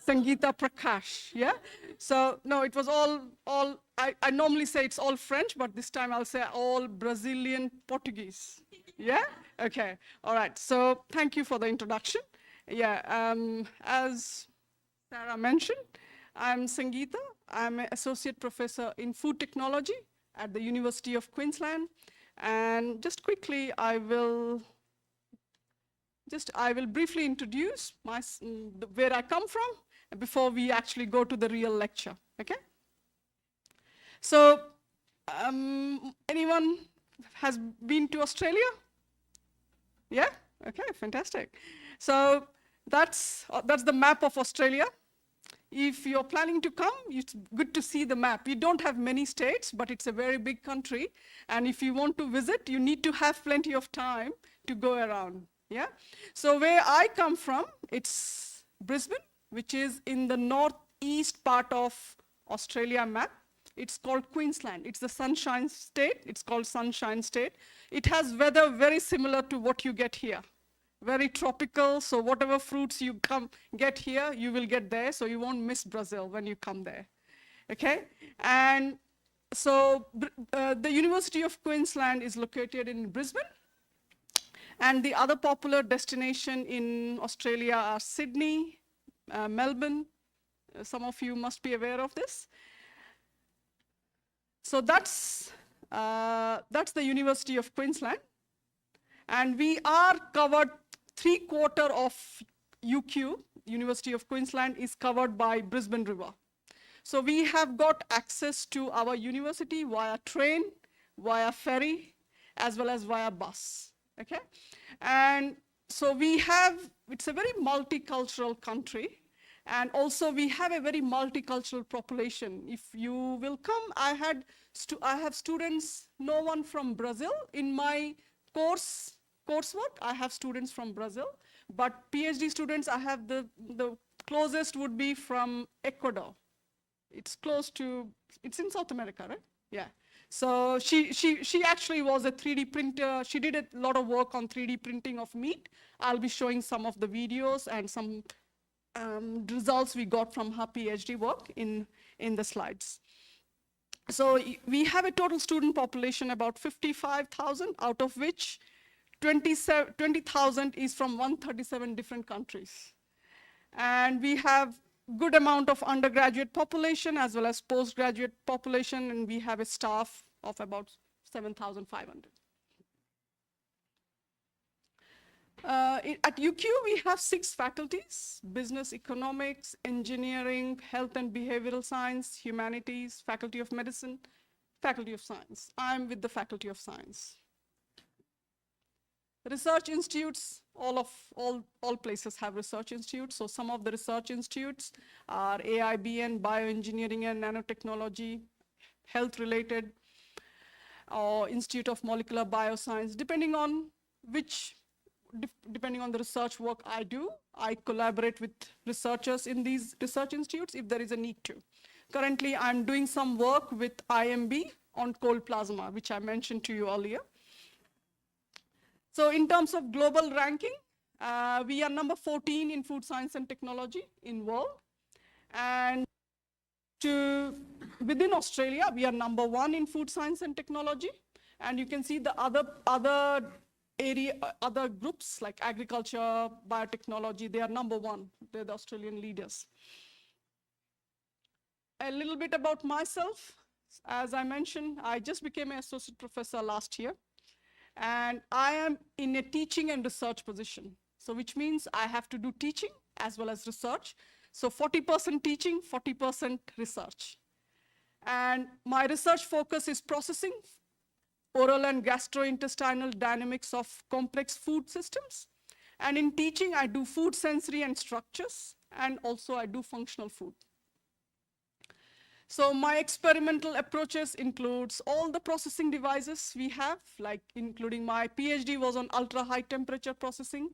Sangeeta, Prakash, yeah? So, no, it was I normally say it's all French, but this time I'll say all Brazilian Portuguese, yeah? Okay, all right, so thank you for the introduction. Yeah, as Sarah mentioned, I'm Sangeeta. I'm an associate professor in food technology at the University of Queensland. And just quickly, I will briefly introduce where I come from before we actually go to the real lecture, okay? So, anyone has been to Australia? Yeah? Okay, fantastic. So that's the map of Australia. If you're planning to come, it's good to see the map. We don't have many states, but it's a very big country. And if you want to visit, you need to have plenty of time to go around, yeah? So where I come from, it's Brisbane, which is in the northeast part of Australia map. It's called Queensland. It's the Sunshine State. It's called Sunshine State. It has weather very similar to what you get here. Very tropical, so whatever fruits you get here, you will get there, so you won't miss Brazil when you come there, okay? And so the University of Queensland is located in Brisbane, and the other popular destination in Australia are Sydney, Melbourne. Some of you must be aware of this. So that's the University of Queensland. And we are covered 3/4 of UQ, University of Queensland, is covered by Brisbane River. So we have got access to our university via train, via ferry, as well as via bus, okay? And so it's a very multicultural country. And also we have a very multicultural population. If you will come, I have students, no one from Brazil. In my coursework, I have students from Brazil, but PhD students, I have the closest would be from Ecuador. It's in South America, right? Yeah. So she actually was a 3D printer. She did a lot of work on 3D printing of meat. I'll be showing some of the videos and some results we got from her PhD work in the slides. So we have a total student population about 55,000, out of which 20,000 is from 137 different countries. And we have good amount of undergraduate population as well as postgraduate population, and we have a staff of about 7,500. At UQ, we have 6 faculties: business, economics, engineering, health and behavioral science, humanities, faculty of medicine, faculty of science. I'm with the faculty of science. Research institutes, all places have research institutes. So some of the research institutes are AIBN, bioengineering and nanotechnology, health-related, or Institute of Molecular Bioscience, depending on the research work I do. I collaborate with researchers in these research institutes if there is a need to. Currently, I'm doing some work with IMB on cold plasma, which I mentioned to you earlier. So in terms of global ranking, we are number 14 in food science and technology in world. And within Australia, we are number 1 in food science and technology. And you can see the other groups like agriculture, biotechnology, they are number 1. They're the Australian leaders. A little bit about myself. As I mentioned, I just became an associate professor last year. And I am in a teaching and research position. So which means I have to do teaching as well as research. So 40% teaching, 40% research. And my research focus is processing, oral and gastrointestinal dynamics of complex food systems. And in teaching, I do food sensory and structures, and also I do functional food. So my experimental approaches includes all the processing devices we have, like including my PhD was on ultra high temperature processing.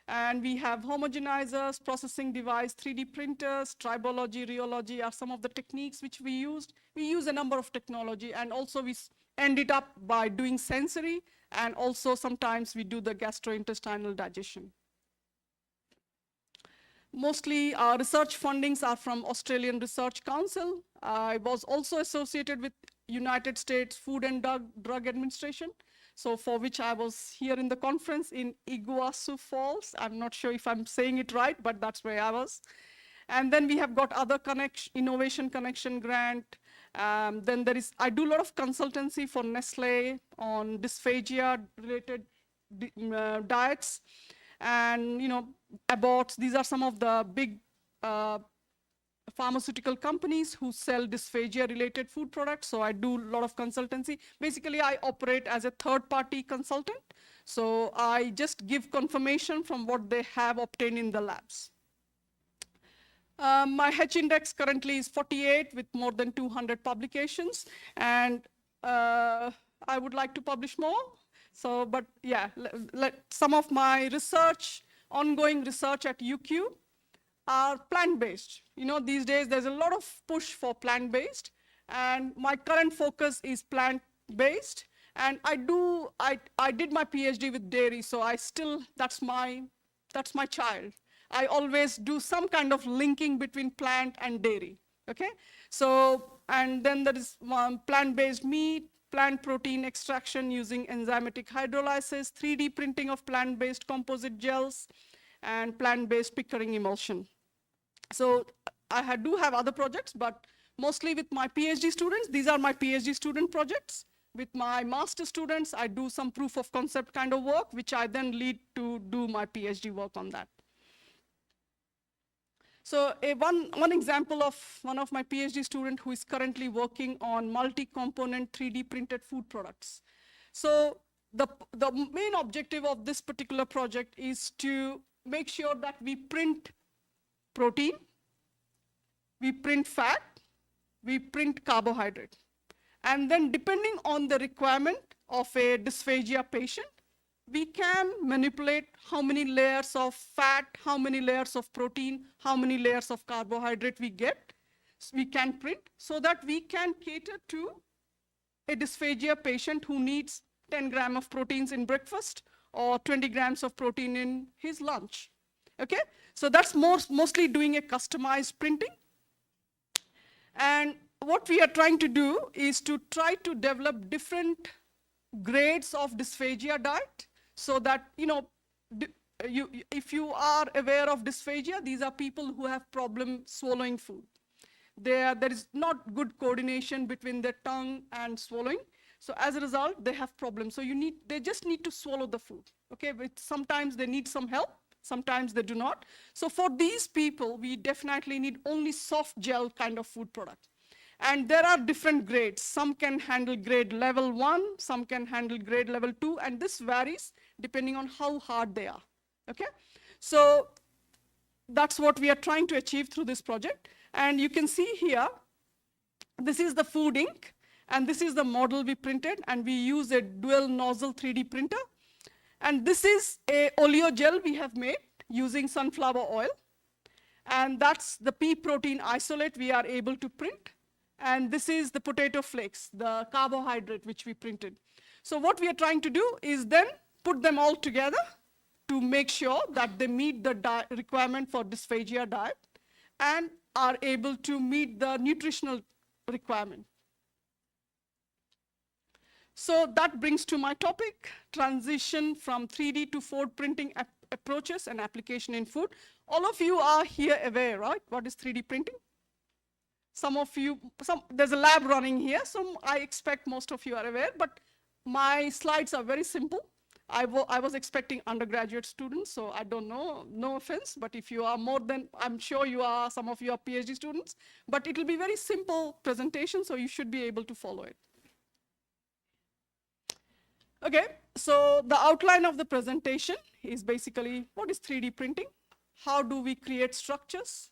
And we have homogenizers, processing device, 3D printers, tribology, rheology are some of the techniques which we used. We use a number of technology, and also we ended up by doing sensory, and also sometimes we do the gastrointestinal digestion. Mostly our research fundings are from Australian Research Council. I was also associated with United States Food and Drug Administration, so for which I was here in the conference in Iguazu Falls. I'm not sure if I'm saying it right, but that's where I was. And then we have got other innovation connection grant. Then I do a lot of consultancy for Nestle on dysphagia related diets. And aborts. These are some of the big pharmaceutical companies who sell dysphagia-related food products. So I do a lot of consultancy. Basically, I operate as a third-party consultant. So I just give confirmation from what they have obtained in the labs. My H index currently is 48 with more than 200 publications. And I would like to publish more. So, but yeah, some of my research, ongoing research at UQ are plant-based. These days there's a lot of push for plant-based, and my current focus is plant-based. And I did my PhD with dairy, so that's my child. I always do some kind of linking between plant and dairy, okay? So, and then there is plant-based meat, plant protein extraction using enzymatic hydrolysis, 3D printing of plant-based composite gels, and plant-based Pickering emulsion. So I do have other projects, but mostly with my PhD students. These are my PhD student projects. With my master students, I do some proof of concept kind of work, which I then lead to do my PhD work on that. So one example of one of my PhD students who is currently working on multi-component 3D printed food products. So the main objective of this particular project is to make sure that we print protein, we print fat, we print carbohydrate. And then depending on the requirement of a dysphagia patient, we can manipulate how many layers of fat, how many layers of protein, how many layers of carbohydrate we get. So we can print so that we can cater to a dysphagia patient who needs 10 grams of proteins in breakfast or 20 grams of protein in his lunch. Okay? So that's mostly doing a customized printing. And what we are trying to do is to try to develop different grades of dysphagia diet, so that, if you are aware of dysphagia, these are people who have problem swallowing food. There is not good coordination between their tongue and swallowing. So as a result, they have problems. So they just need to swallow the food. Okay, but sometimes they need some help, sometimes they do not. So for these people, we definitely need only soft gel kind of food product. And there are different grades. Some can handle grade level 1, some can handle grade level 2, and this varies depending on how hard they are, okay? So that's what we are trying to achieve through this project. And you can see here, this is the food ink, and this is the model we printed, and we use a dual nozzle 3D printer. And this is a oleo gel we have made using sunflower oil. And that's the pea protein isolate we are able to print. And this is the potato flakes, the carbohydrate which we printed. So what we are trying to do is then put them all together to make sure that they meet the requirement for dysphagia diet and are able to meet the nutritional requirement. So that brings to my topic, transition from 3D to 4D printing approaches and application in food. All of you are here aware, right? What is 3D printing? Some of you, there's a lab running here, so I expect most of you are aware, but my slides are very simple. I was expecting undergraduate students, so I don't know, no offense, but if you are more than, I'm sure you are, some of you are PhD students, but it will be very simple presentation, so you should be able to follow it. Okay, so the outline of the presentation is basically, what is 3D printing? How do we create structures?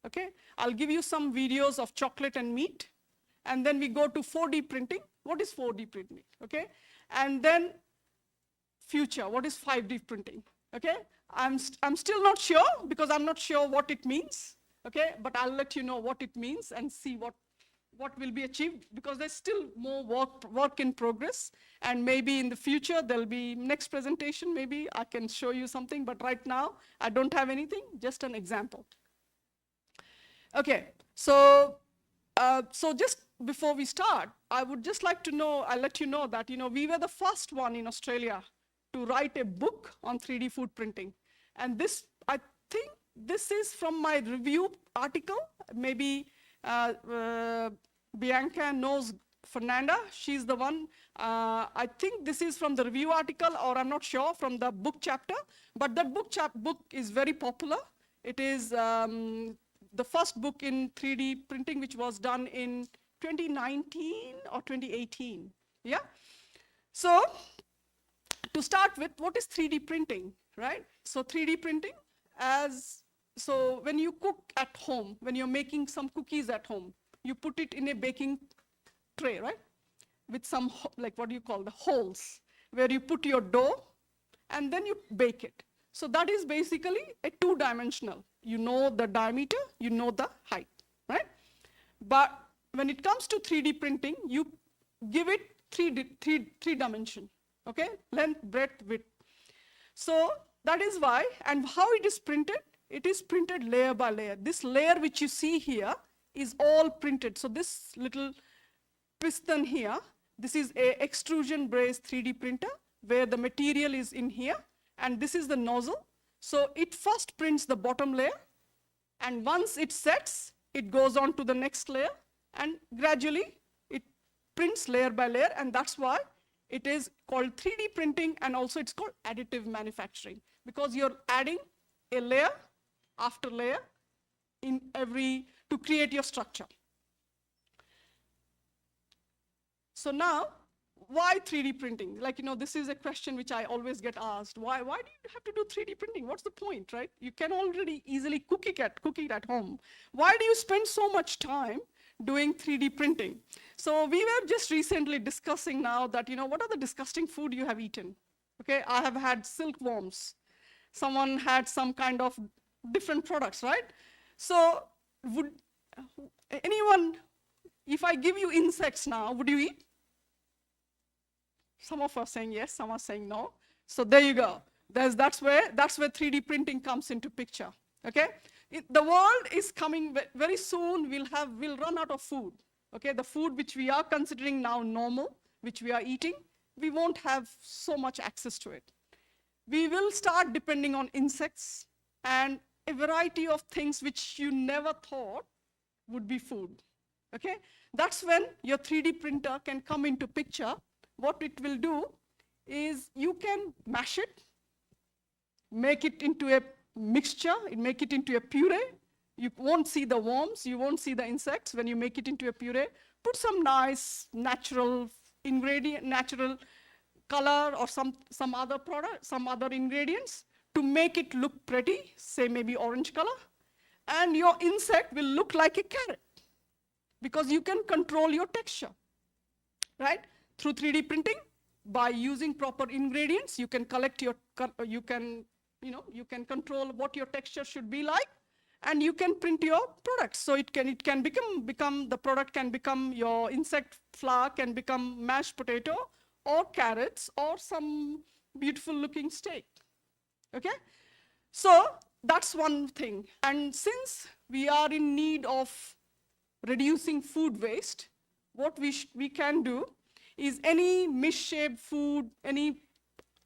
Okay, I'll give you some videos of chocolate and meat, and then we go to 4D printing. What is 4D printing? Okay, and then future, what is 5D printing? Okay, I'm still not sure because I'm not sure what it means. Okay, but I'll let you know what it means and see what will be achieved, because there's still more work in progress, and maybe in the future there'll be next presentation, maybe I can show you something, but right now I don't have anything, just an example. Okay, so just before we start, I would just like to know, I'll let you know that we were the first one in Australia to write a book on 3D food printing. And this, I think this is from my review article. Maybe Bianca knows Fernanda, she's the one. I think this is from the review article, or I'm not sure, from the book chapter. But that book is very popular. It is the first book in 3D printing, which was done in 2019 or 2018, yeah? So to start with, what is 3D printing, right? So 3D printing, so when you cook at home, when you're making some cookies at home, you put it in a baking tray, right? With some, like what do you call the holes, where you put your dough and then you bake it. So that is basically a two-dimensional. You know the diameter, you know the height, right? But when it comes to 3D printing, you give it three dimension, okay? Length, breadth, width. So that is why, and how it is printed layer by layer. This layer which you see here is all printed. So this little piston here, this is a extrusion brazed 3D printer where the material is in here, and this is the nozzle. So it first prints the bottom layer, and once it sets, it goes on to the next layer, and gradually it prints layer by layer, and that's why it is called 3D printing, and also it's called additive manufacturing, because you're adding a layer after layer in to create your structure. So now, why 3D printing? Like, this is a question which I always get asked. Why do you have to do 3D printing? What's the point, right? You can already easily cook it at home. Why do you spend so much time doing 3D printing? So we were just recently discussing now that, what are the disgusting food you have eaten? Okay, I have had silkworms. Someone had some kind of different products, right? So would anyone, if I give you insects now, would you eat? Some of us saying yes, some are saying no. So there you go. That's where 3D printing comes into picture. Okay, the world is coming very soon. We'll run out of food. Okay, the food which we are considering now normal, which we are eating, we won't have so much access to it. We will start depending on insects and a variety of things which you never thought would be food. Okay, that's when your 3D printer can come into picture. What it will do is you can mash it, make it into a mixture, make it into a puree. You won't see the worms, you won't see the insects when you make it into a puree. Put some nice natural ingredient, natural color, or some other product, some other ingredients to make it look pretty, say maybe orange color, and your insect will look like a carrot because you can control your texture, right? Through 3D printing, by using proper ingredients, you can you can control what your texture should be like, and you can print your products. So it can become the product can become, your insect flour can become mashed potato or carrots or some beautiful looking steak. Okay, so that's one thing. And since we are in need of reducing food waste, what we can do is any misshaped food, any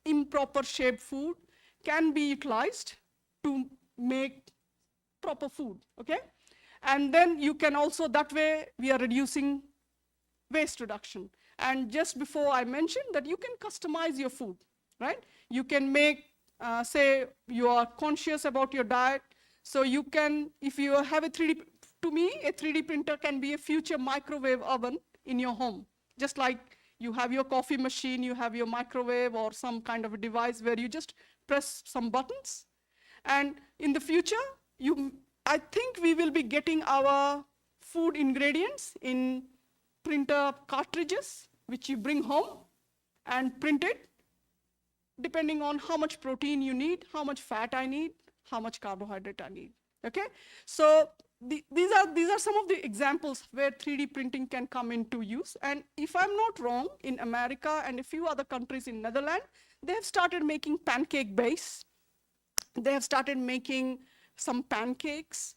improper shaped food can be utilized to make proper food, okay? And then you can also, that way we are reducing waste reduction. And just before I mentioned that you can customize your food, right? You can make, say you are conscious about your diet, so you can, if you have a 3D, to me, a 3D printer can be a future microwave oven in your home. Just like you have your coffee machine, you have your microwave or some kind of a device where you just press some buttons. And in the future, I think we will be getting our food ingredients in printer cartridges, which you bring home and print it, depending on how much protein you need, how much fat I need, how much carbohydrate I need, okay? So these are some of the examples where 3D printing can come into use. And if I'm not wrong, in America and a few other countries in Netherlands, they have started making pancake base. They have started making some pancakes.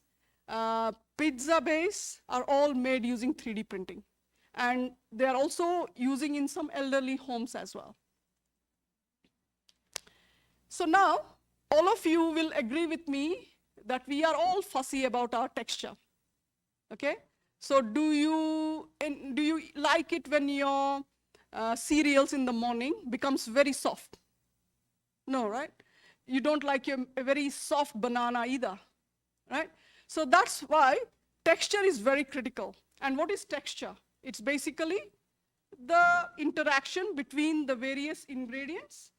Pizza base are all made using 3D printing. And they are also using in some elderly homes as well. So now, all of you will agree with me that we are all fussy about our texture, okay? So do you like it when your cereals in the morning becomes very soft? No, right? You don't like a very soft banana either, right? So that's why texture is very critical. And what is texture? It's basically the interaction between the various ingredients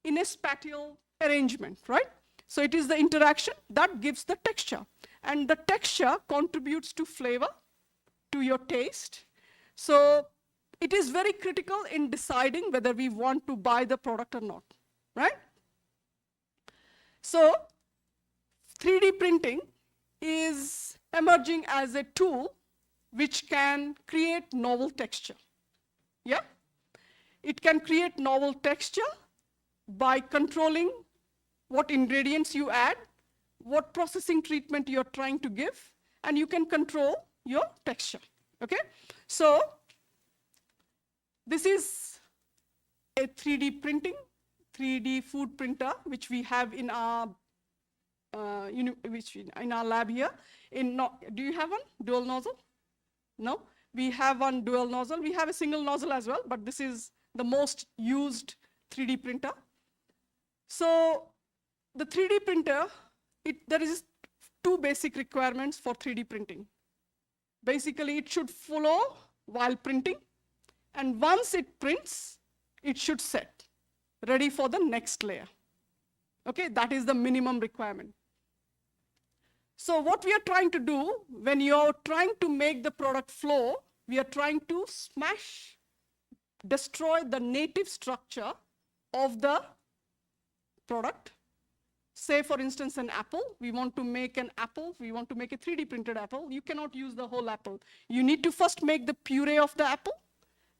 in a spatial arrangement, right? So it is the interaction that gives the texture. And the texture contributes to flavor, to your taste. So it is very critical in deciding whether we want to buy the product or not, right? So 3D printing is emerging as a tool which can create novel texture. Yeah? It can create novel texture by controlling what ingredients you add, what processing treatment you're trying to give, and you can control your texture, okay? So this is a 3D printing, 3D food printer, which we have in our in our lab here. Do you have one dual nozzle? No? We have one dual nozzle. We have a single nozzle as well, but this is the most used 3D printer. So the 3D printer, there is two basic requirements for 3D printing. Basically, it should flow while printing, and once it prints, it should set, ready for the next layer. Okay, that is the minimum requirement. So what we are trying to do, when you're trying to make the product flow, we are trying to destroy the native structure of the product. Say, for instance, an apple. We want to make an apple. We want to make a 3D printed apple. You cannot use the whole apple. You need to first make the puree of the apple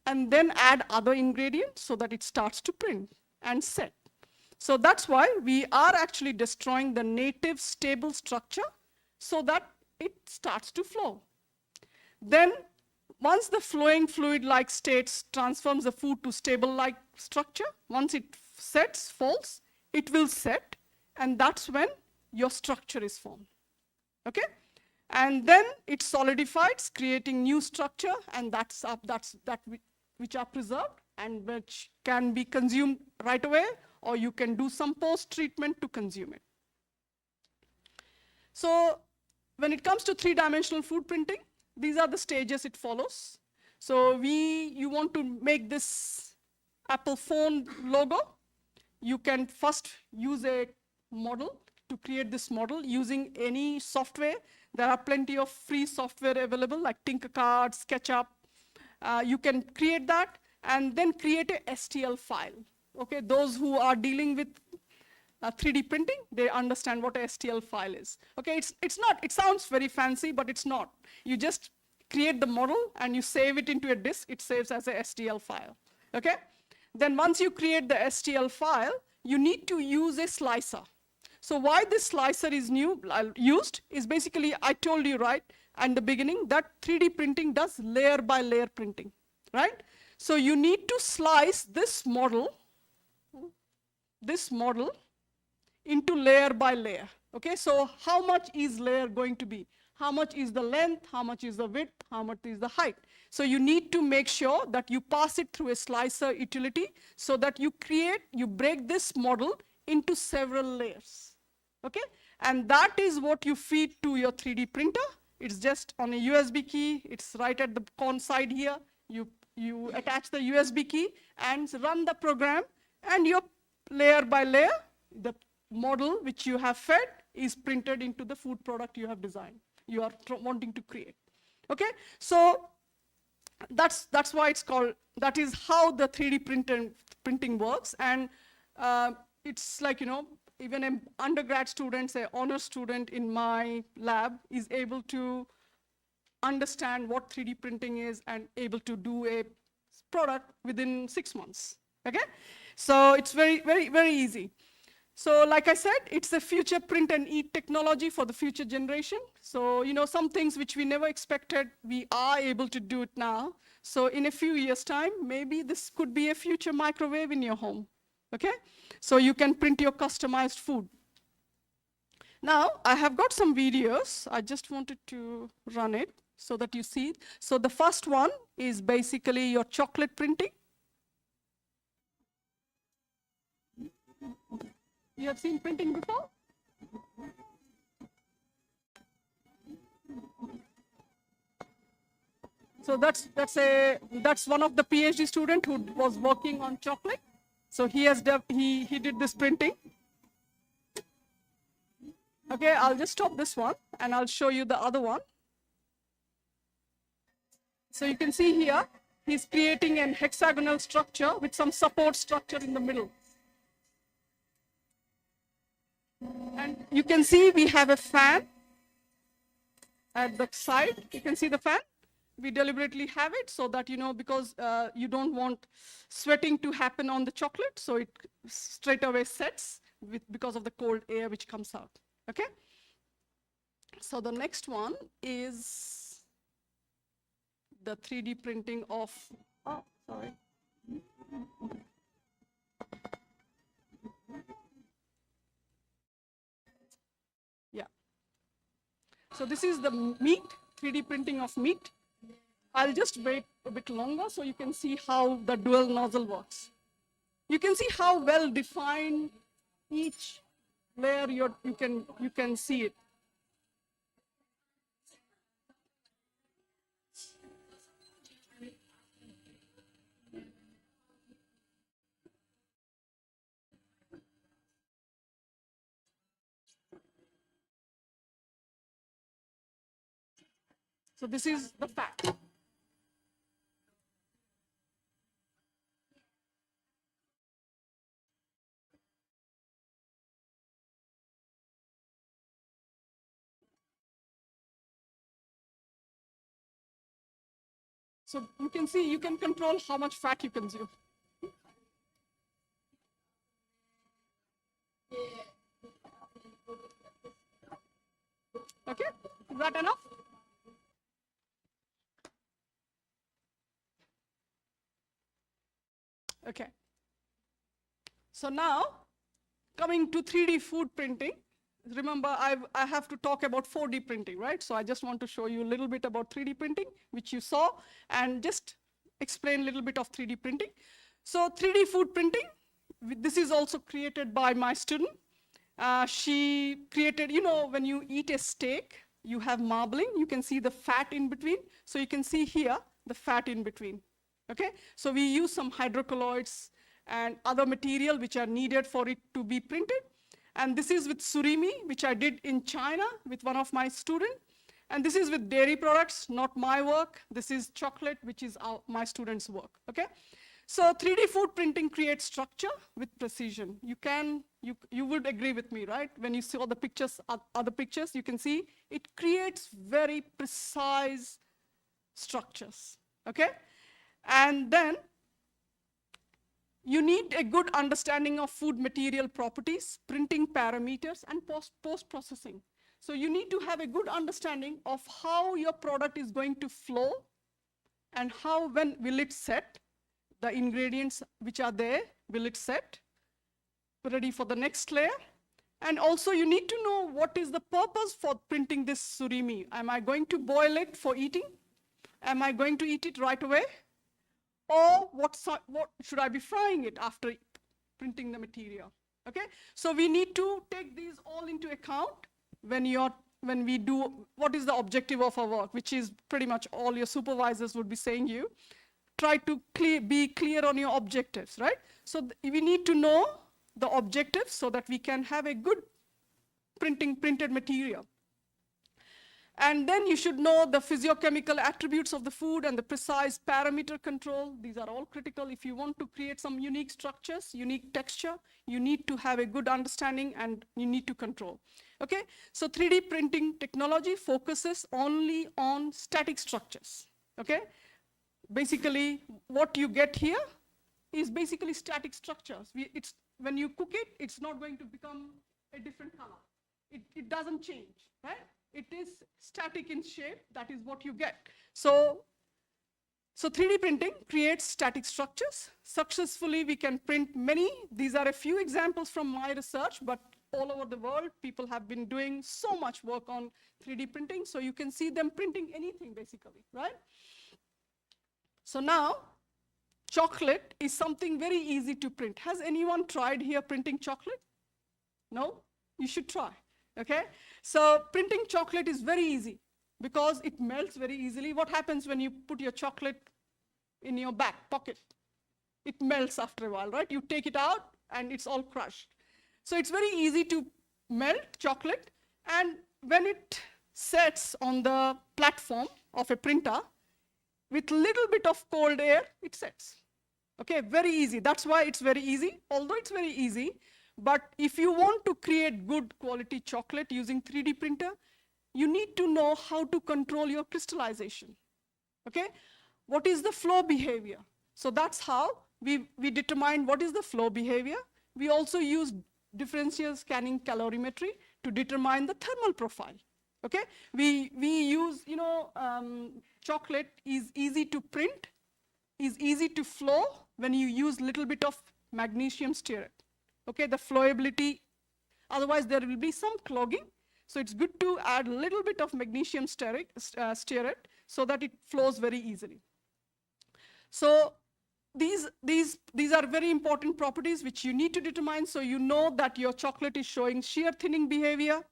and then add other ingredients so that it starts to print and set. So that's why we are actually destroying the native stable structure so that it starts to flow. Then, once the flowing fluid-like state transforms the food to stable-like structure, once it sets, falls, it will set, and that's when your structure is formed, okay? And then it solidifies, creating new structure, and which are preserved and which can be consumed right away, or you can do some post-treatment to consume it. So when it comes to three-dimensional food printing, these are the stages it follows. So you want to make this Apple phone logo. You can first use a model to create this model using any software. There are plenty of free software available like Tinkercad, SketchUp. You can create that and then create a STL file. Okay, those who are dealing with 3D printing, they understand what a STL file is. Okay, it sounds very fancy, but it's not. You just create the model and you save it into a disk. It saves as a STL file. Okay, then once you create the STL file, you need to use a slicer. So why this slicer is used is basically, I told you right in the beginning that 3D printing does layer by layer printing, right? So you need to slice this model into layer by layer. Okay, so how much is layer going to be? How much is the length? How much is the width? How much is the height? So you need to make sure that you pass it through a slicer utility so that you break this model into several layers. Okay, and that is what you feed to your 3D printer. It's just on a USB key. It's right at the con side here. You attach the USB key and run the program, and your layer by layer, the model which you have fed is printed into the food product you have designed, you are wanting to create. Okay, so that's why it's called, that is how the 3D printing works. And it's like, even an undergrad student, say honor student in my lab is able to understand what 3D printing is and able to do a product within 6 months, okay? So it's very, very, very easy. So like I said, it's the future print and eat technology for the future generation. So, some things which we never expected, we are able to do it now. So in a few years' time, maybe this could be a future microwave in your home, okay? So you can print your customized food. Now, I have got some videos. I just wanted to run it so that you see. So the first one is basically your chocolate printing. You have seen printing before? So that's one of the PhD student who was working on chocolate. So he did this printing. Okay, I'll just stop this one and I'll show you the other one. So you can see here, he's creating an hexagonal structure with some support structure in the middle. And you can see we have a fan at the side. You can see the fan. We deliberately have it so that, because you don't want sweating to happen on the chocolate, so it straight away sets because of the cold air which comes out, okay? So the next one is the 3D printing of, oh, sorry. Yeah. So this is the meat, 3D printing of meat. I'll just wait a bit longer so you can see how the dual nozzle works. You can see how well defined each layer you can see it. So this is the fat. So you can see, you can control how much fat you consume. Okay, is that enough? Okay. So now, coming to 3D food printing, remember I have to talk about 4D printing, right? So I just want to show you a little bit about 3D printing, which you saw, and just explain a little bit of 3D printing. So 3D food printing, this is also created by my student. She created, when you eat a steak, you have marbling, you can see the fat in between. So you can see here, the fat in between, okay? So we use some hydrocolloids and other material which are needed for it to be printed. And this is with surimi, which I did in China with one of my students. And this is with dairy products, not my work. This is chocolate, which is my students' work, okay? So 3D food printing creates structure with precision. You would agree with me, right? When you saw the pictures, other pictures, you can see it creates very precise structures, okay? And then you need a good understanding of food material properties, printing parameters, and post-processing. So you need to have a good understanding of how your product is going to flow and when will it set, the ingredients which are there, will it set, ready for the next layer. And also you need to know what is the purpose for printing this surimi. Am I going to boil it for eating? Am I going to eat it right away? Or what should I be frying it after printing the material? Okay, so we need to take these all into account when we do what is the objective of our work, which is pretty much all your supervisors would be saying you. Try to be clear on your objectives, right? So we need to know the objectives so that we can have a good printed material. And then you should know the physiochemical attributes of the food and the precise parameter control. These are all critical. If you want to create some unique structures, unique texture, you need to have a good understanding and you need to control. Okay, so 3D printing technology focuses only on static structures. Okay, basically what you get here is basically static structures. When you cook it, it's not going to become a different color. It doesn't change, right? It is static in shape. That is what you get. So 3D printing creates static structures. Successfully, we can print many. These are a few examples from my research, but all over the world, people have been doing so much work on 3D printing. So you can see them printing anything, basically, right? So now, chocolate is something very easy to print. Has anyone tried here printing chocolate? No? You should try. Okay, so printing chocolate is very easy because it melts very easily. What happens when you put your chocolate in your back pocket? It melts after a while, right? You take it out and it's all crushed. So it's very easy to melt chocolate, and when it sets on the platform of a printer, with little bit of cold air, it sets. Okay, very easy. That's why it's very easy. Although it's very easy, but if you want to create good quality chocolate using 3D printer, you need to know how to control your crystallization. Okay? What is the flow behavior? So that's how we determine what is the flow behavior. We also use differential scanning calorimetry to determine the thermal profile. Okay? We use, chocolate is easy to print, is easy to flow when you use little bit of magnesium stearate. Okay, the flowability, otherwise there will be some clogging. So it's good to add a little bit of magnesium stearate so that it flows very easily. So these are very important properties which you need to determine, so you know that your chocolate is showing shear thinning behavior,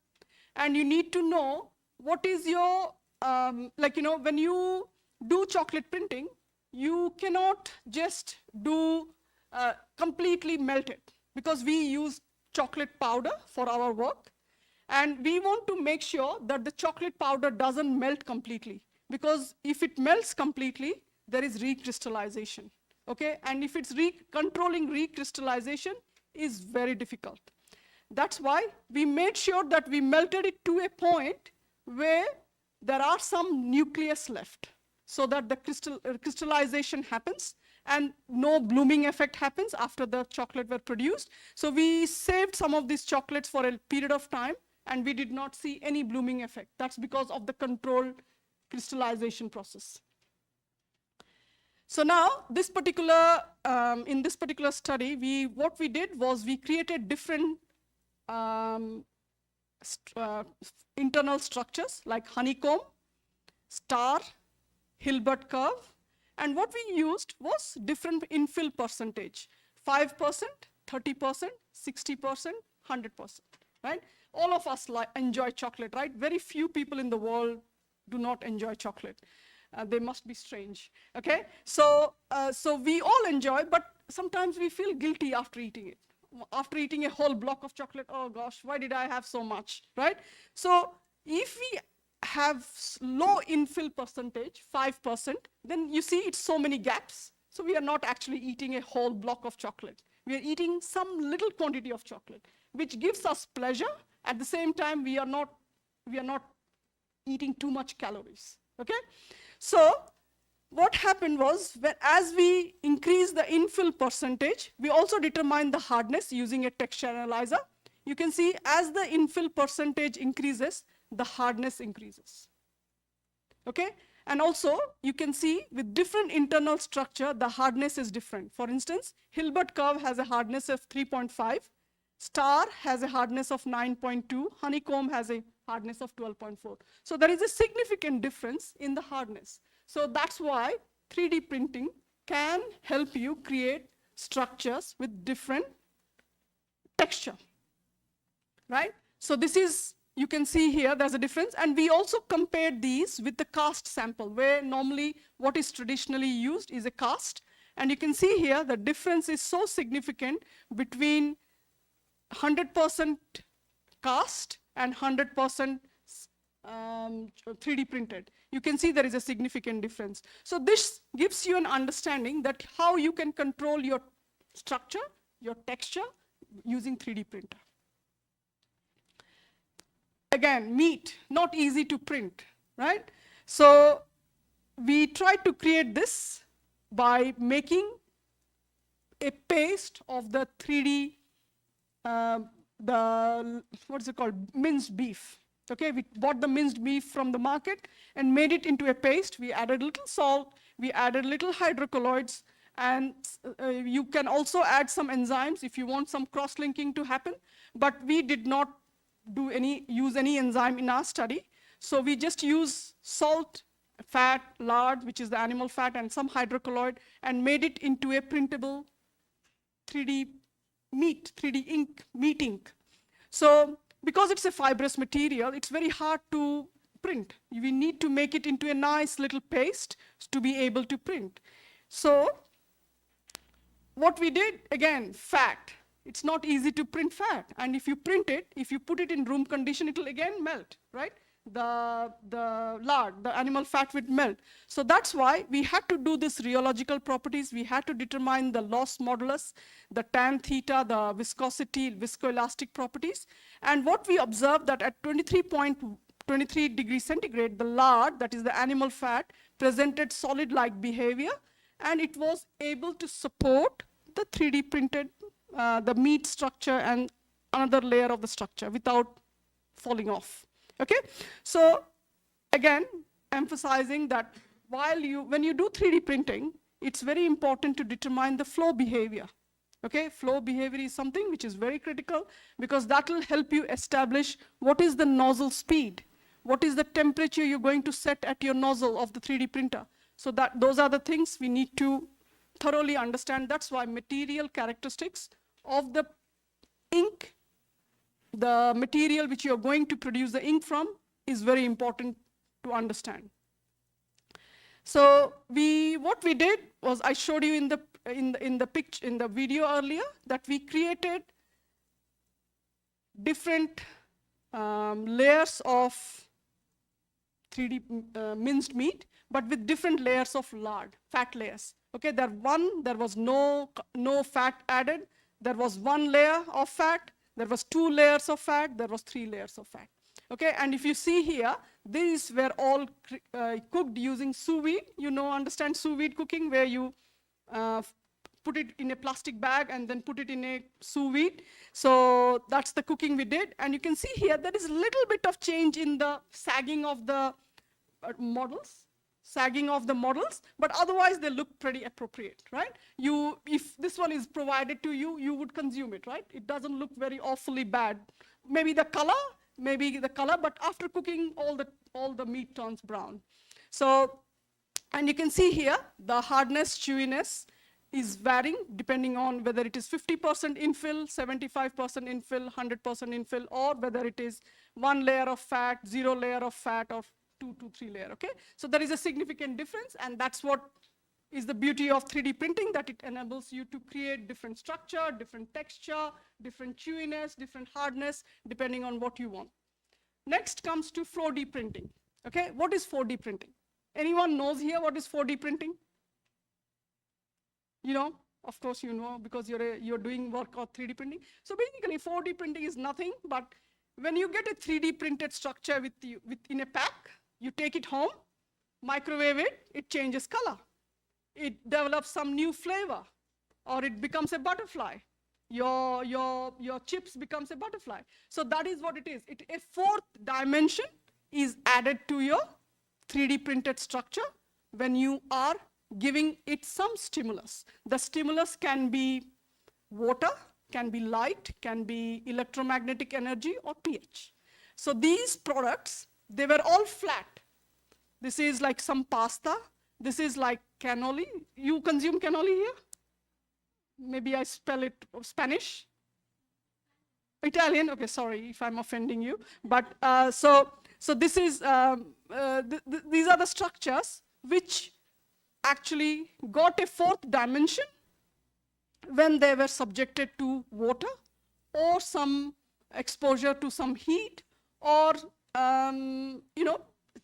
and you need to know what is your, when you do chocolate printing, you cannot just do completely melt it, because we use chocolate powder for our work, and we want to make sure that the chocolate powder doesn't melt completely, because if it melts completely, there is recrystallization, okay? And if it's controlling recrystallization is very difficult. That's why we made sure that we melted it to a point where there are some nucleus left, so that the crystallization happens, and no blooming effect happens after the chocolate were produced. So we saved some of these chocolates for a period of time, and we did not see any blooming effect. That's because of the controlled crystallization process. So now, this particular, in this particular study, what we did was we created different internal structures like honeycomb, star, Hilbert curve. And what we used was different infill percentage, 5%, 30%, 60%, 100%, right? All of us enjoy chocolate, right? Very few people in the world do not enjoy chocolate. They must be strange, okay? So we all enjoy, but sometimes we feel guilty after eating it. After eating a whole block of chocolate, oh gosh, why did I have so much, right? So if we have low infill percentage, 5%, then you see it's so many gaps. So we are not actually eating a whole block of chocolate. We are eating some little quantity of chocolate, which gives us pleasure. At the same time, we are not eating too much calories, okay? So what happened was, as we increase the infill percentage, we also determine the hardness using a texture analyzer. You can see as the infill percentage increases, the hardness increases, okay? And also, you can see with different internal structure, the hardness is different. For instance, Hilbert curve has a hardness of 3.5, star has a hardness of 9.2, honeycomb has a hardness of 12.4. So there is a significant difference in the hardness. So that's why 3D printing can help you create structures with different texture, right? So this is, you can see here, there's a difference. And we also compared these with the cast sample, where normally what is traditionally used is a cast. And you can see here, the difference is so significant between 100% cast and 100% 3D printed. You can see there is a significant difference. So this gives you an understanding that how you can control your structure, your texture using 3D printer. Again, meat, not easy to print, right? So we tried to create this by making a paste of the 3D, what's it called, minced beef. Okay, we bought the minced beef from the market and made it into a paste. We added little salt, we added little hydrocolloids, and you can also add some enzymes if you want some cross-linking to happen, but we did not use any enzyme in our study. So we just use salt, fat, lard, which is the animal fat, and some hydrocolloid, and made it into a printable 3D meat, 3D ink, meat ink. So because it's a fibrous material, it's very hard to print. We need to make it into a nice little paste to be able to print. So what we did, again, fat. It's not easy to print fat. And if you print it, if you put it in room condition, it'll again melt, right? The lard, the animal fat would melt. So that's why we had to do this rheological properties. We had to determine the loss modulus, the tan theta, the viscosity, viscoelastic properties. And what we observed that at 23.23 degrees centigrade, the lard, that is the animal fat, presented solid-like behavior, and it was able to support the 3D printed, the meat structure and another layer of the structure without falling off. Okay, so again, emphasizing that when you do 3D printing, it's very important to determine the flow behavior. Okay, flow behavior is something which is very critical because that will help you establish what is the nozzle speed, what is the temperature you're going to set at your nozzle of the 3D printer. So those are the things we need to thoroughly understand. That's why material characteristics of the ink, the material which you're going to produce the ink from, is very important to understand. So what we did was, I showed you in the video earlier, that we created different layers of 3D minced meat, but with different layers of lard, fat layers. Okay, there was no fat added. There was one layer of fat. There was 2 layers of fat, there was 3 layers of fat. Okay, and if you see here, these were all cooked using sous vide. Understand sous vide cooking, where you put it in a plastic bag and then put it in a sous vide. So that's the cooking we did. And you can see here, there is a little bit of change in the sagging of the models. But otherwise they look pretty appropriate, right? If this one is provided to you, you would consume it, right? It doesn't look very awfully bad. Maybe the color, but after cooking, all the meat turns brown. So, and you can see here, the hardness, chewiness is varying depending on whether it is 50% infill, 75% infill, 100% infill, or whether it is 1 layer of fat, 0 layer of fat, or 2 to 3 layer, okay? So there is a significant difference, and that's what is the beauty of 3D printing, that it enables you to create different structure, different texture, different chewiness, different hardness, depending on what you want. Next comes to 4D printing, okay? What is 4D printing? Anyone knows here what is 4D printing? Of course you know, because you're doing work on 3D printing. So basically 4D printing is nothing but when you get a 3D printed structure in a pack, you take it home, microwave it, it changes color. It develops some new flavor, or it becomes a butterfly. Your chips becomes a butterfly. So that is what it is. A 4th dimension is added to your 3D printed structure when you are giving it some stimulus. The stimulus can be water, can be light, can be electromagnetic energy, or pH. So these products, they were all flat. This is like some pasta. This is like cannoli. You consume cannoli here? Maybe I spell it Spanish? Italian? Okay, sorry if I'm offending you. But so this is, these are the structures which actually got a 4th dimension when they were subjected to water or some exposure to some heat or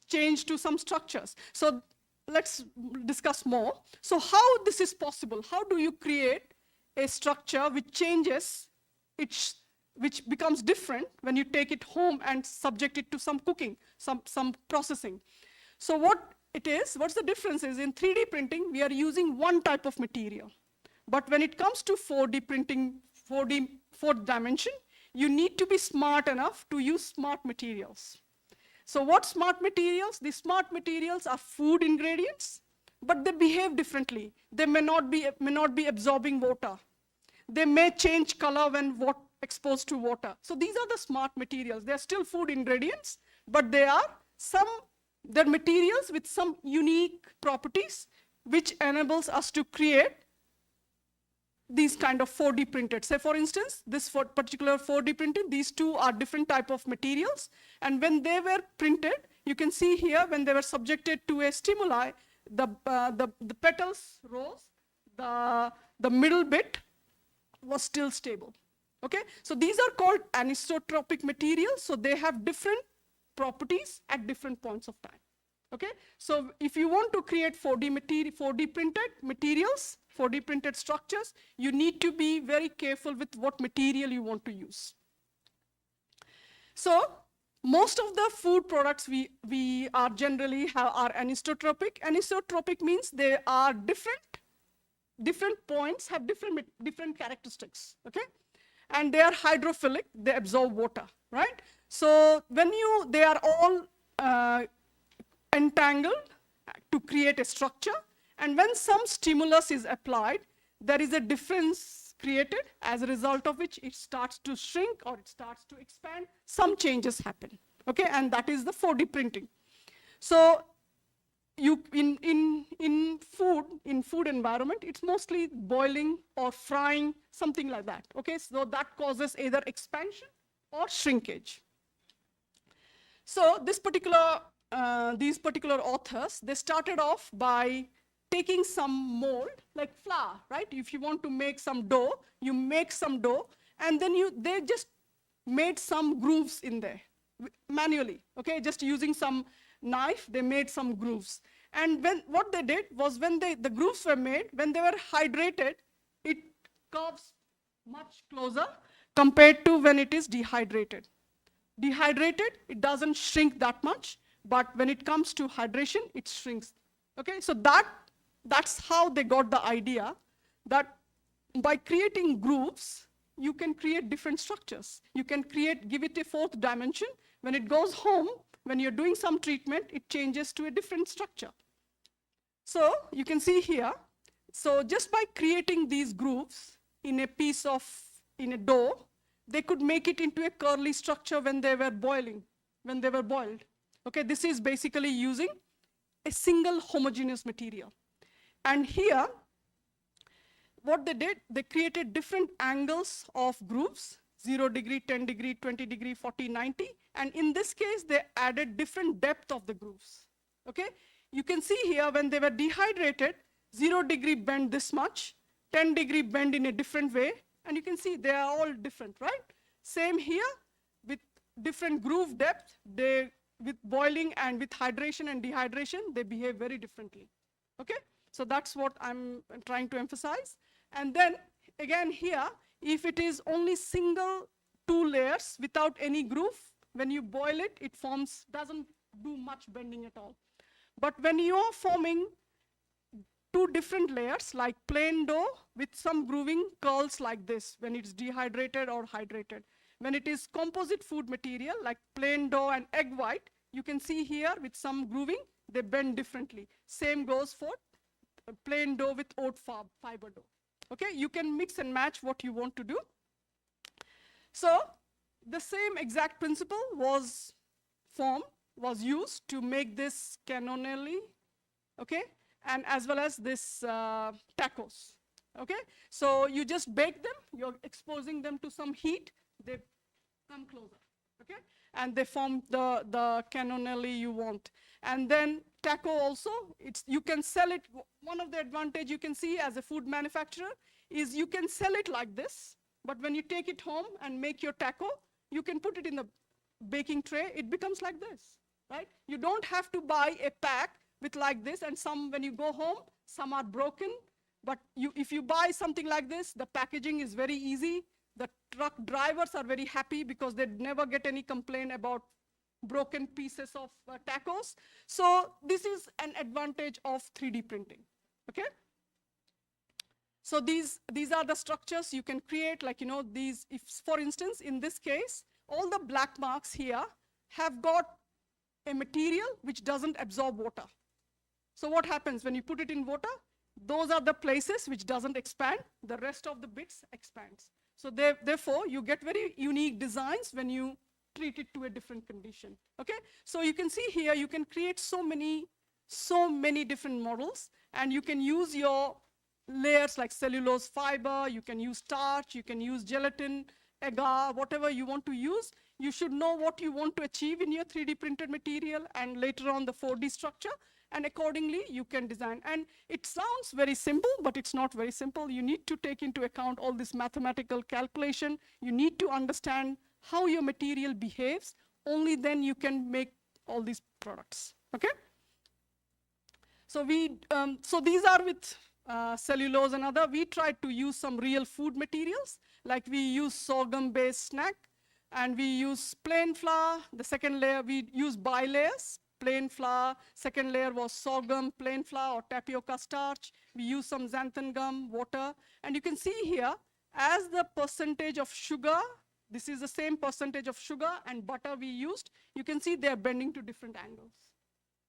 change to some structures. So let's discuss more. So how this is possible? How do you create a structure which changes, which becomes different when you take it home and subject it to some cooking, some processing? So what's the difference is in 3D printing, we are using one type of material. But when it comes to 4D printing, fourth dimension, you need to be smart enough to use smart materials. So what smart materials? The smart materials are food ingredients, but they behave differently. They may not be absorbing water. They may change color when exposed to water. So these are the smart materials. They're still food ingredients, but they're materials with some unique properties which enables us to create these kind of 4D printed. Say for instance, this particular 4D printed, these two are different type of materials. And when they were printed, you can see here when they were subjected to a stimuli, the petals rose, the middle bit was still stable. Okay, so these are called anisotropic materials. So they have different properties at different points of time. Okay, so if you want to create 4D printed materials, 4D printed structures, you need to be very careful with what material you want to use. So most of the food products we are generally are anisotropic. Anisotropic means they are different points have different characteristics. Okay, and they are hydrophilic. They absorb water, right? So they are all entangled to create a structure, and when some stimulus is applied, there is a difference created, as a result of which it starts to shrink or it starts to expand. Some changes happen, okay, and that is the 4D printing. So in food environment, it's mostly boiling or frying, something like that, okay, so that causes either expansion or shrinkage. So these particular authors, they started off by taking some mold, like flour, right? If you want to make some dough, you make some dough, and then they just made some grooves in there manually, okay? Just using some knife, they made some grooves. And what they did was when the grooves were made, when they were hydrated, it curves much closer compared to when it is dehydrated. Dehydrated, it doesn't shrink that much, but when it comes to hydration, it shrinks. Okay, so that's how they got the idea that by creating grooves, you can create different structures. You can give it a fourth dimension. When it goes home, when you're doing some treatment, it changes to a different structure. So you can see here, so just by creating these grooves in a dough, they could make it into a curly structure when they were boiled. Okay, this is basically using a single homogeneous material. And here, what they did, they created different angles of grooves, 0 degree, 10 degree, 20 degree, 40, 90. And in this case, they added different depth of the grooves. Okay, you can see here when they were dehydrated, 0 degree bend this much, 10 degree bend in a different way. And you can see they are all different, right? Same here with different groove depth. With boiling and with hydration and dehydration, they behave very differently. Okay, so that's what I'm trying to emphasize. And then again here, if it is only single 2 layers without any groove, when you boil it, it doesn't do much bending at all. But when you are forming 2 different layers, like plain dough with some grooving curls like this, when it's dehydrated or hydrated. When it is composite food material, like plain dough and egg white, you can see here with some grooving, they bend differently. Same goes for plain dough with oat fiber dough. Okay, you can mix and match what you want to do. So the same exact principle was used to make this cannonelli, okay, and as well as this tacos. Okay, so you just bake them, you're exposing them to some heat, they come closer, okay, and they form the cannonelli you want. And then taco also, you can sell it. One of the advantage you can see as a food manufacturer is you can sell it like this, but when you take it home and make your taco, you can put it in the baking tray, it becomes like this, right? You don't have to buy a pack with like this, and some, when you go home, some are broken. But if you buy something like this, the packaging is very easy. The truck drivers are very happy because they never get any complaint about broken pieces of tacos. So this is an advantage of 3D printing, okay? So these are the structures you can create, like, these, if, for instance, in this case, all the black marks here have got a material which doesn't absorb water. So what happens when you put it in water? Those are the places which doesn't expand. The rest of the bits expands. So therefore, you get very unique designs when you treat it to a different condition, okay? So you can see here, you can create so many different models, and you can use your layers like cellulose fiber, you can use starch, you can use gelatin, agar, whatever you want to use. You should know what you want to achieve in your 3D printed material and later on the 4D structure, and accordingly you can design. And it sounds very simple, but it's not very simple. You need to take into account all this mathematical calculation. You need to understand how your material behaves. Only then you can make all these products, okay? So so these are with cellulose and other. We tried to use some real food materials, like we use sorghum-based snack, and we use plain flour. The second layer, we use bi-layers, plain flour. Second layer was sorghum, plain flour, or tapioca starch. We use some xanthan gum, water. And you can see here, as the percentage of sugar, this is the same percentage of sugar and butter we used, you can see they're bending to different angles,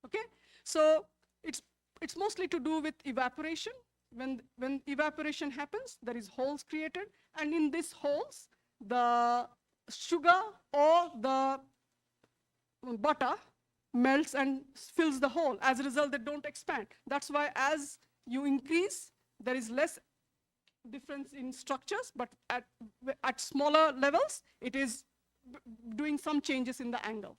okay? So it's mostly to do with evaporation. When evaporation happens, there is holes created, and in these holes, the sugar or the butter melts and fills the hole. As a result, they don't expand. That's why as you increase, there is less difference in structures, but at smaller levels, it is doing some changes in the angle.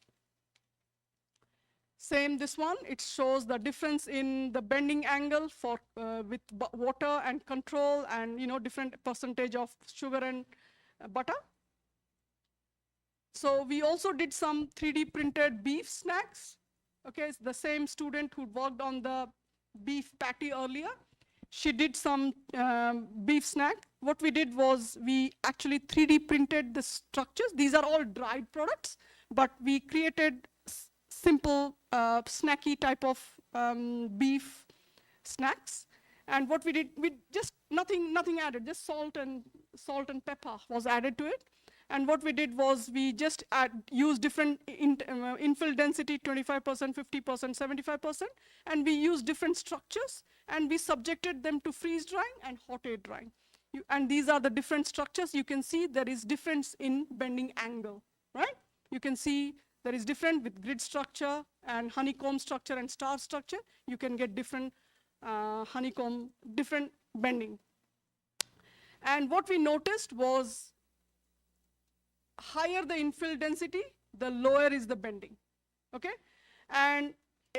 Same this one, it shows the difference in the bending angle for with water and control, and different percentage of sugar and butter. So we also did some 3D printed beef snacks. Okay, it's the same student who worked on the beef patty earlier. She did some beef snack. What we did was we actually 3D printed the structures. These are all dried products, but we created simple snacky type of beef snacks. And what we did, we just nothing added, just salt and pepper was added to it. And what we did was we just used different infill density, 25%, 50%, 75%, and we used different structures, and we subjected them to freeze drying and hot air drying. And these are the different structures. You can see there is difference in bending angle, right? You can see there is different with grid structure and honeycomb structure and star structure. You can get different honeycomb, different bending. And what we noticed was higher the infill density, the lower is the bending, okay? And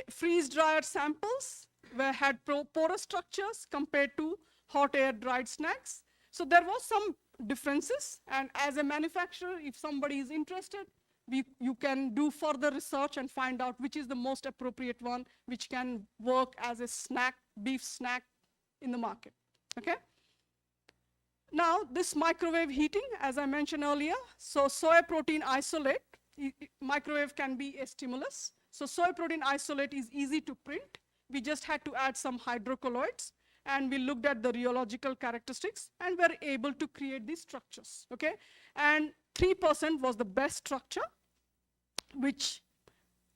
freeze-dried samples had porous structures compared to hot air dried snacks. So there was some differences, and as a manufacturer, if somebody is interested, you can do further research and find out which is the most appropriate one, which can work as a snack, beef snack in the market, okay? Now, this microwave heating, as I mentioned earlier, so soy protein isolate, microwave can be a stimulus. So soy protein isolate is easy to print. We just had to add some hydrocolloids, and we looked at the rheological characteristics, and we're able to create these structures, okay? And 3% was the best structure, which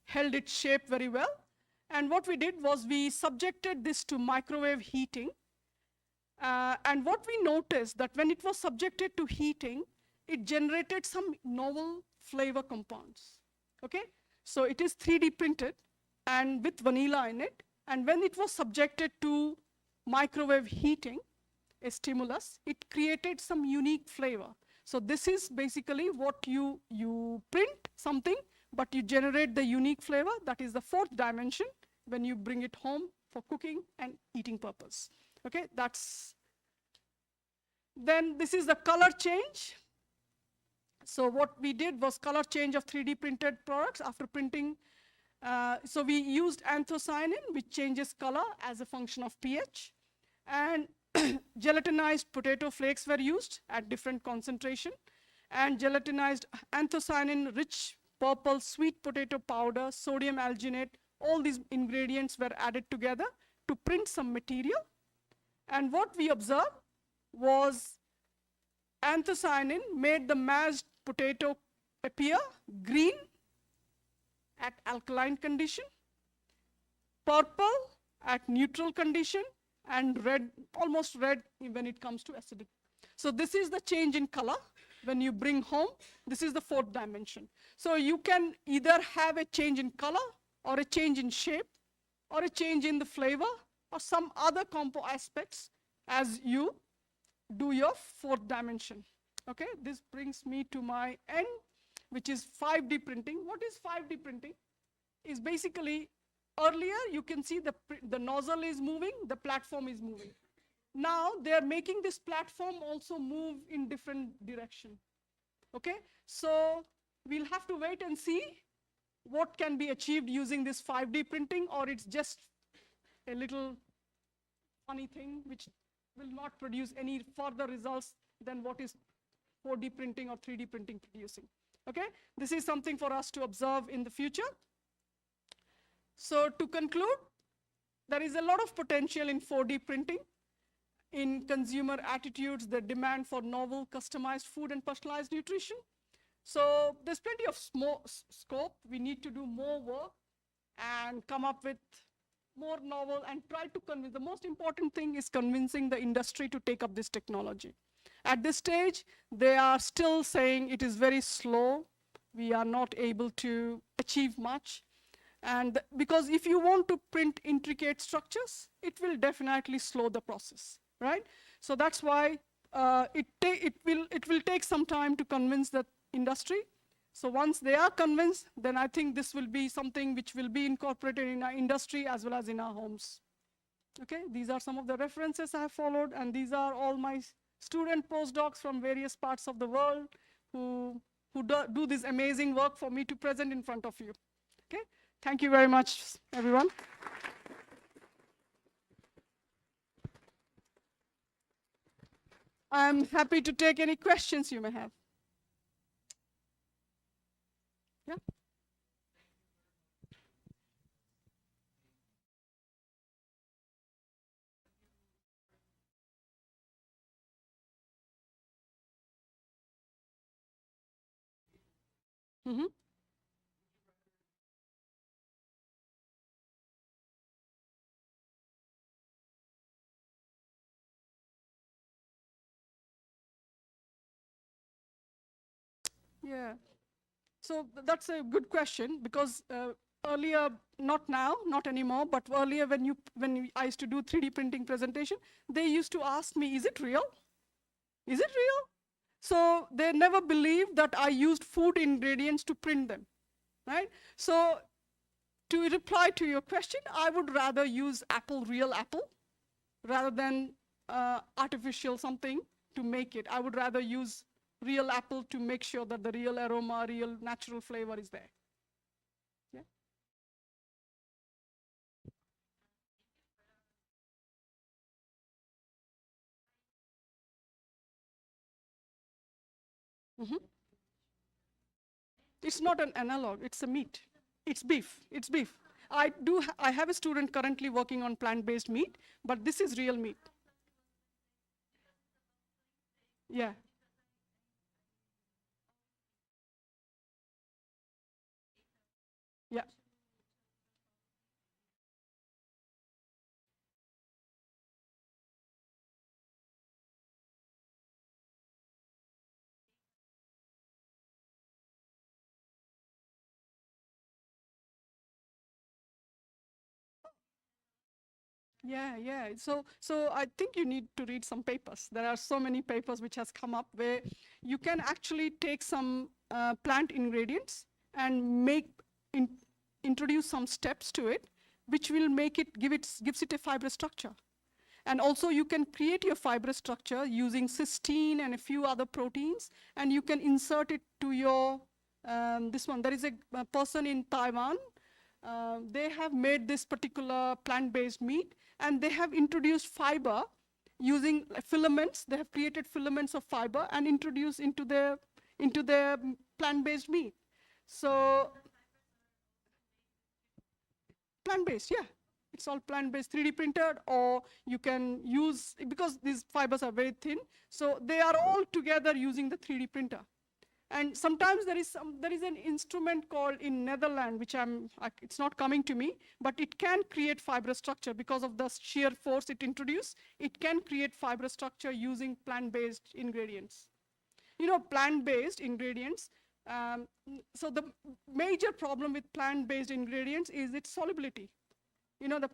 held its shape very well. And what we did was we subjected this to microwave heating. And what we noticed that when it was subjected to heating, it generated some novel flavor compounds, okay? So it is 3D printed and with vanilla in it. And when it was subjected to microwave heating, a stimulus, it created some unique flavor. So this is basically what you print something, but you generate the unique flavor. That is the fourth dimension when you bring it home for cooking and eating purpose. Okay, then this is the color change. So what we did was color change of 3D printed products after printing. So we used anthocyanin, which changes color as a function of pH. And gelatinized potato flakes were used at different concentration. And gelatinized anthocyanin-rich purple sweet potato powder, sodium alginate, all these ingredients were added together to print some material. And what we observed was anthocyanin made the mashed potato appear green at alkaline condition, purple at neutral condition, and red, almost red when it comes to acidic. So this is the change in color when you bring home. This is the fourth dimension. So you can either have a change in color or a change in shape or a change in the flavor or some other compo aspects as you do your fourth dimension. Okay, this brings me to my end, which is 5D printing. What is 5D printing? Is basically, earlier you can see the nozzle is moving, the platform is moving. Now they're making this platform also move in different direction. Okay, so we'll have to wait and see what can be achieved using this 5D printing, or it's just a little funny thing which will not produce any further results than what is 4D printing or 3D printing producing. Okay, this is something for us to observe in the future. So to conclude, there is a lot of potential in 4D printing, in consumer attitudes, the demand for novel, customized food and personalized nutrition. So there's plenty of scope. We need to do more work and come up with more novel and try to convince. The most important thing is convincing the industry to take up this technology. At this stage, they are still saying it is very slow. We are not able to achieve much. And because if you want to print intricate structures, it will definitely slow the process, right? So that's why it will take some time to convince the industry. So once they are convinced, then I think this will be something which will be incorporated in our industry as well as in our homes. Okay, these are some of the references I have followed, and these are all my student postdocs from various parts of the world who do this amazing work for me to present in front of you. Okay, thank you very much, everyone. I'm happy to take any questions you may have. Yeah. Mm-hmm. Yeah. So that's a good question, because earlier, not now, not anymore, but earlier when I used to do 3D printing presentation, they used to ask me, is it real? Is it real? So they never believed that I used food ingredients to print them, right? So to reply to your question, I would rather use real apple, rather than artificial something to make it. I would rather use real apple to make sure that the real aroma, real natural flavor is there. Yeah. Mm-hmm. It's not an analog, it's a meat. It's beef, it's beef. I have a student currently working on plant-based meat, but this is real meat. Yeah. Yeah. Yeah, yeah. So I think you need to read some papers. There are so many papers which has come up where you can actually take some plant ingredients and introduce some steps to it, which will make it gives it a fibrous structure. And also you can create your fibrous structure using cysteine and a few other proteins, and you can insert it to your, this one. There is a person in Taiwan, they have made this particular plant-based meat, and they have introduced fiber using filaments. They have created filaments of fiber and introduced into their plant-based meat. So plant-based, yeah. It's all plant-based, 3D printed, or you can use, because these fibers are very thin, so they are all together using the 3D printer. And sometimes there is an instrument called in Netherlands, which it's not coming to me, but it can create fibrous structure because of the shear force it introduced. It can create fibrous structure using plant-based ingredients. You know, plant-based ingredients, so the major problem with plant-based ingredients is its solubility. You know, the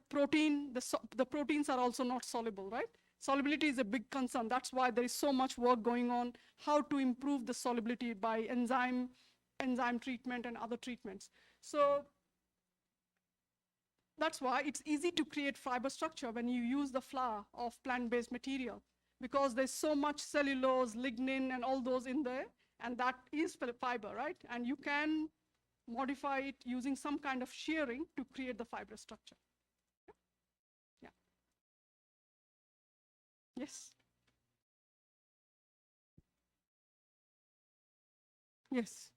proteins are also not soluble, right? Solubility is a big concern. That's why there is so much work going on, how to improve the solubility by enzyme treatment and other treatments. So that's why it's easy to create fiber structure when you use the flour of plant-based material, because there's so much cellulose, lignin, and all those in there, and that is fiber, right? And you can modify it using some kind of shearing to create the fibrous structure. Yeah. Yes. Yes.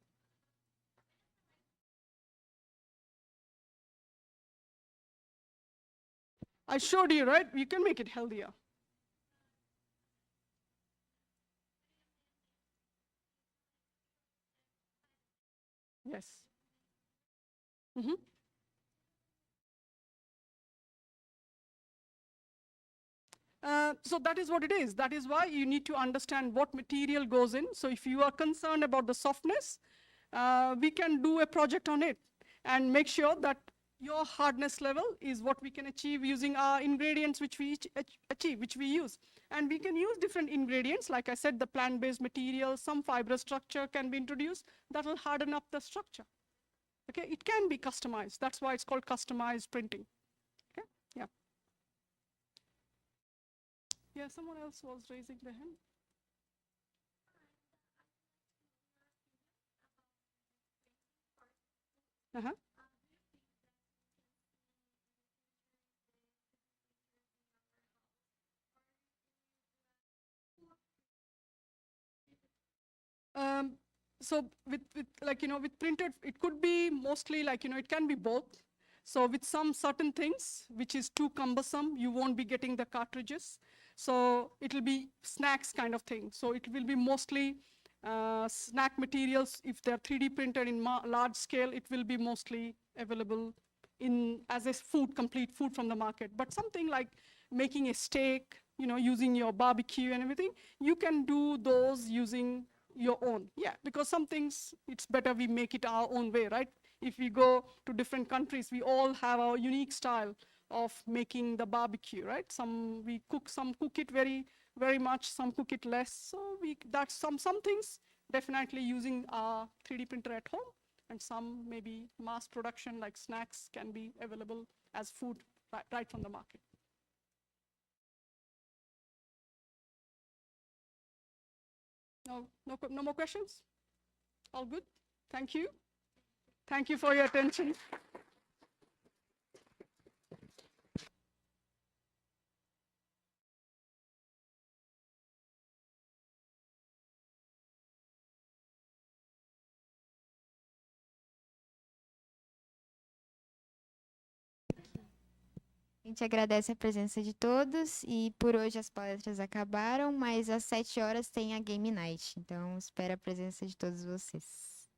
I showed you, right? You can make it healthier. Yes. Mm-hmm. So that is what it is. That is why you need to understand what material goes in. So if you are concerned about the softness, we can do a project on it and make sure that your hardness level is what we can achieve using our ingredients which we achieve, which we use. And we can use different ingredients. Like I said, the plant-based material, some fibrous structure can be introduced that will harden up the structure. Okay, it can be customized. That's why it's called customized printing. Okay, yeah. Yeah, someone else was raising their hand. Uh-huh. Um, so with like, you know, with printed, it could be mostly like, you know, it can be both. So with some certain things, which is too cumbersome, you won't be getting the cartridges. So it'll be snacks kind of thing. So it will be mostly snack materials. If they're 3D printed in large scale, it will be mostly available as a food, complete food from the market. But something like making a steak, you know, using your barbecue and everything, you can do those using your own. Yeah, because some things, it's better we make it our own way, right? If we go to different countries, we all have our unique style of making the barbecue, right? Some cook it very, very much, some cook it less. So that's some things definitely using our 3D printer at home, and some maybe mass production like snacks can be available as food right from the market. No more questions? All good? Thank you. Thank you for your attention. A gente agradece a presença de todos e por hoje as palestras acabaram, mas às 7 horas tem a Game Night. Então, espero a presença de todos vocês.